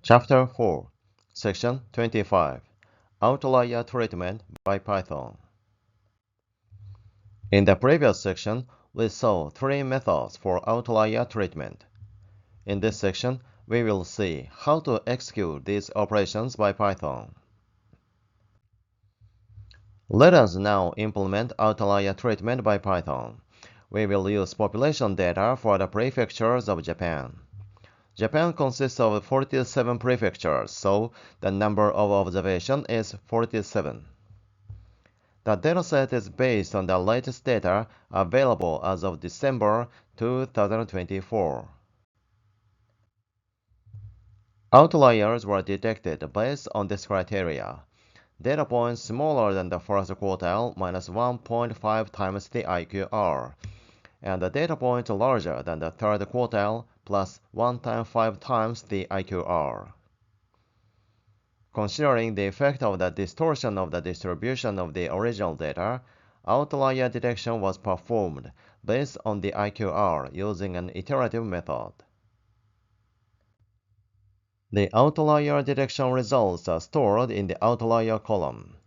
Chapter 4, Section 25, Outlier Treatment by Python. In the previous section, we saw three methods for outlier treatment. In this section, we will see how to execute these operations by Python. Let us now implement outlier treatment by Python. We will use population data for the prefectures of Japan. Japan consists of 47 prefectures, so the number of observations is 47. The dataset is based on the latest data available as of December 2024. Outliers were detected based on this criteria. Data points smaller than the first quartile minus 1.5 times the IQR, and the data point larger than the third quartile plus 1.5 times the IQR. Considering the effect of the distortion of the distribution of the original data, outlier detection was performed based on the IQR using an iterative method. The outlier detection results are stored in the outlier column.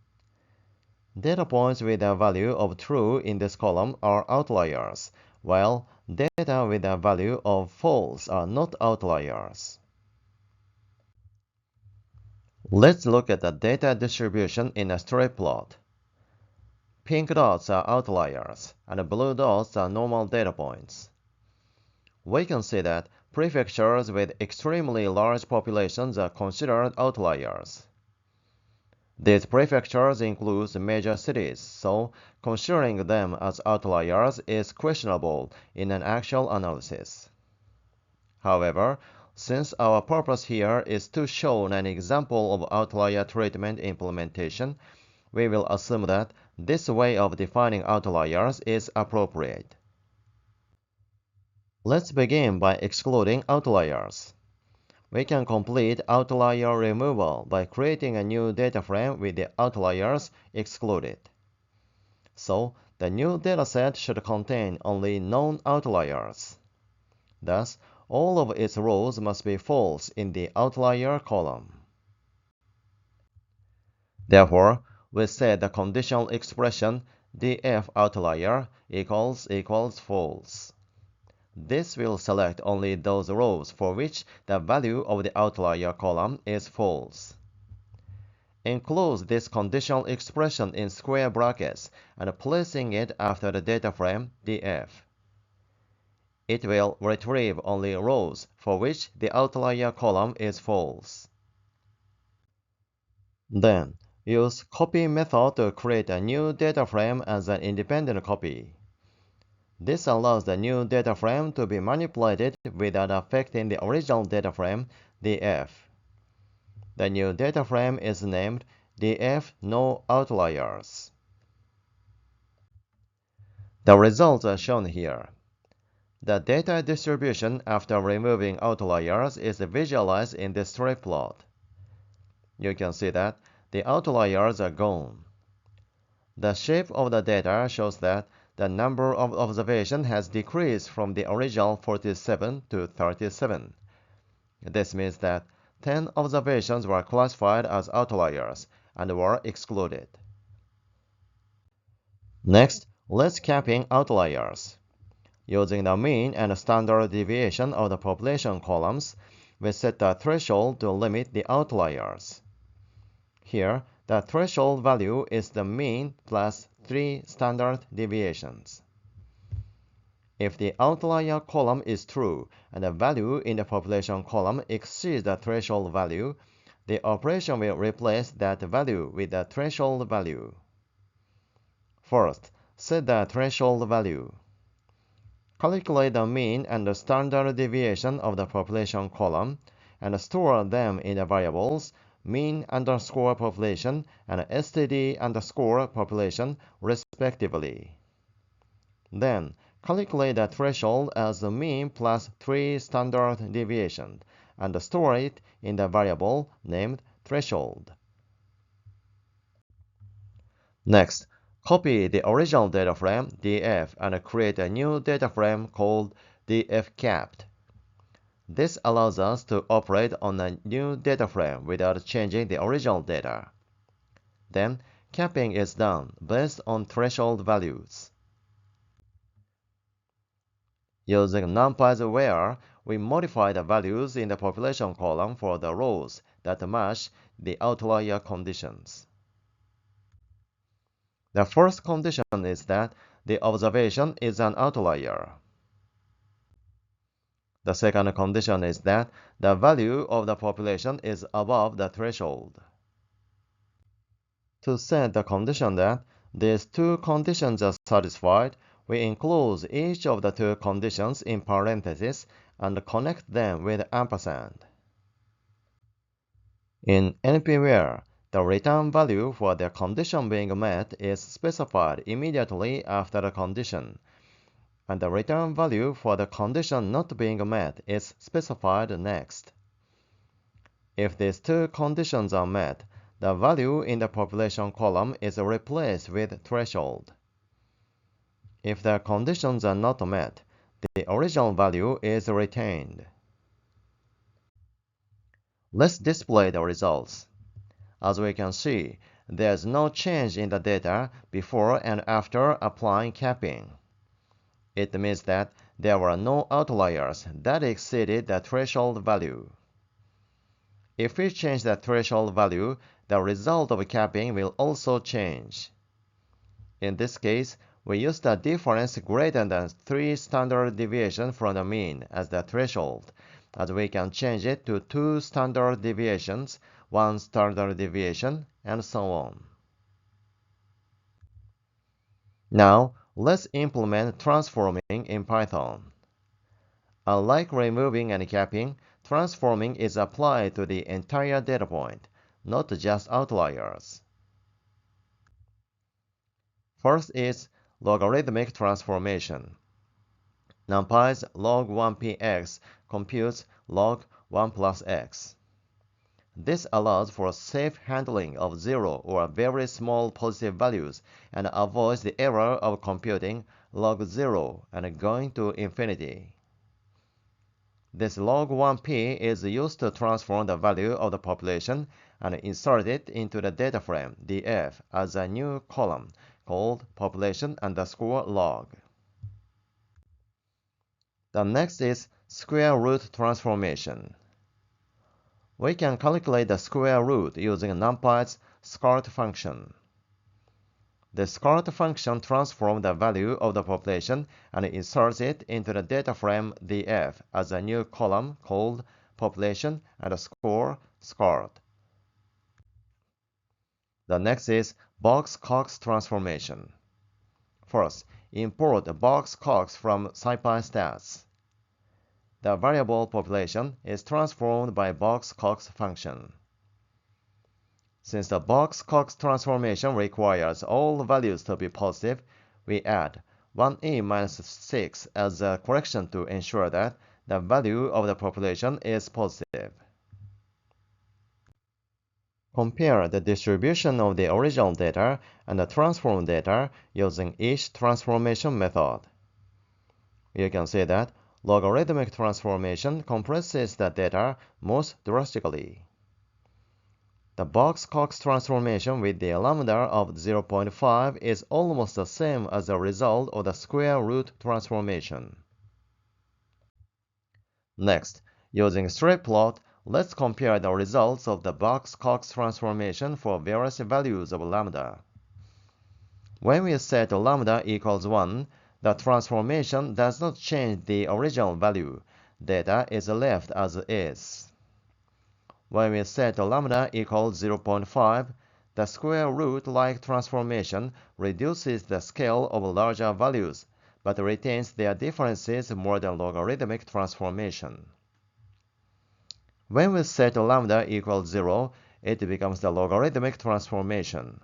Data points with a value of true in this column are outliers, while data with a value of false are not outliers. Let's look at the data distribution in a straight plot. Pink dots are outliers, and blue dots are normal data points. We can see that prefectures with extremely large populations are considered outliers. These prefectures include major cities, so considering them as outliers is questionable in an actual analysis. However, since our purpose here is to show an example of outlier treatment implementation, we will assume that this way of defining outliers is appropriate. Let's begin by excluding outliers. We can complete outlier removal by creating a new data frame with the outliers excluded. So, the new dataset should contain only known outliers. Thus, all of its rows must be false in the outlier column. Therefore, we set the conditional expression df outlier equals false. This will select only those rows for which the value of the outlier column is false. Enclose this conditional expression in square brackets and placing it after the data frame df. It will retrieve only rows for which the outlier column is false. Then, use copy method to create a new data frame as an independent copy. This allows the new data frame to be manipulated without affecting the original data frame, df. The new data frame is named df no outliers. The results are shown here. The data distribution after removing outliers is visualized in this straight plot. You can see that the outliers are gone. The shape of the data shows that the number of observations has decreased from the original 47 to 37. This means that 10 observations were classified as outliers and were excluded. Next, let's capping outliers. Using the mean and standard deviation of the population columns, we set the threshold to limit the outliers. Here, the threshold value is the mean plus 3 standard deviations. If the outlier column is true and the value in the population column exceeds the threshold value, the operation will replace that value with the threshold value. First, set the threshold value. Calculate the mean and the standard deviation of the population column and store them in the variables mean underscore population and std underscore population respectively. Then, calculate the threshold as the mean plus 3 standard deviations and store it in the variable named threshold. Next, copy the original data frame df and create a new data frame called df capped. This allows us to operate on a new data frame without changing the original data. Then, capping is done based on threshold values. Using np.where, where, we modify the values in the population column for the rows that match the outlier conditions. The first condition is that the observation is an outlier. The second condition is that the value of the population is above the threshold. To set the condition that these two conditions are satisfied, we enclose each of the two conditions in parentheses and connect them with ampersand. In np.where, the return value for the condition being met is specified immediately after the condition, and the return value for the condition not being met is specified next. If these two conditions are met, the value in the population column is replaced with threshold. If the conditions are not met, the original value is retained. Let's display the results. As we can see, there is no change in the data before and after applying capping. It means that there were no outliers that exceeded the threshold value. If we change the threshold value, the result of capping will also change. In this case, we use the difference greater than 3 standard deviations from the mean as the threshold, as we can change it to 2 standard deviations, 1 standard deviation, and so on. Now, let's implement transforming in Python. Unlike removing and capping, transforming is applied to the entire data point, not just outliers. First is logarithmic transformation. NumPy's log1px computes log 1 plus x. This allows for safe handling of 0 or very small positive values and avoids the error of computing log 0 and going to infinity. This log 1p is used to transform the value of the population and insert it into the data frame df as a new column called population_log. The next is square root transformation. We can calculate the square root using NumPy's scart function. The scart function transforms the value of the population and inserts it into the data frame df as a new column called population_scart. The next is box-cox transformation. First, import the box-cox from scipy_stats. The variable population is transformed by box-cox function. Since the box-cox transformation requires all values to be positive, we add 1e minus 6 as a correction to ensure that the value of the population is positive. Compare the distribution of the original data and the transformed data using each transformation method. You can see that logarithmic transformation compresses the data most drastically. The box-cox transformation with the lambda of 0.5 is almost the same as the result of the square root transformation. Next, using straight plot, let's compare the results of the box-cox transformation for various values of lambda. When we set lambda equals 1, the transformation does not change the original value. Data is left as is. When we set lambda equals 0.5, the square root-like transformation reduces the scale of larger values, but retains their differences more than logarithmic transformation. When we set lambda equals 0, it becomes the logarithmic transformation.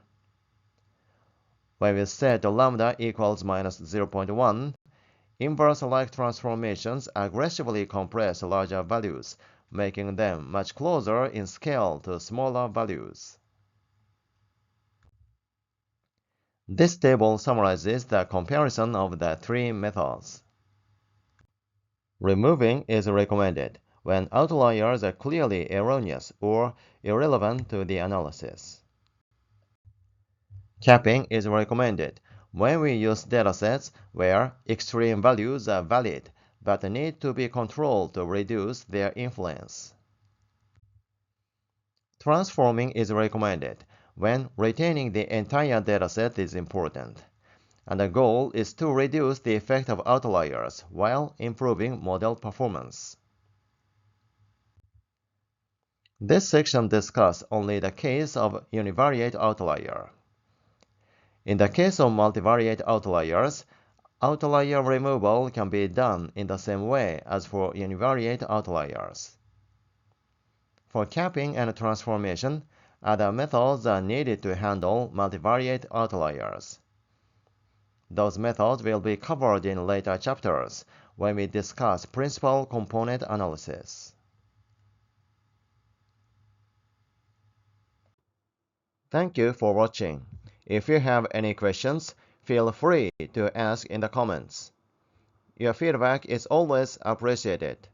When we set lambda equals minus 0.1, inverse-like transformations aggressively compress larger values, making them much closer in scale to smaller values. This table summarizes the comparison of the three methods. Removing is recommended. when outliers are clearly erroneous or irrelevant to the analysis. Capping is recommended when we use datasets where extreme values are valid but need to be controlled to reduce their influence. Transforming is recommended when retaining the entire dataset is important, and the goal is to reduce the effect of outliers while improving model performance. This section discusses only the case of univariate outlier. In the case of multivariate outliers, outlier removal can be done in the same way as for univariate outliers. For capping and transformation, other methods are needed to handle multivariate outliers. Those methods will be covered in later chapters when we discuss principal component analysis. Thank you for watching. If you have any questions, feel free to ask in the comments. Your feedback is always appreciated.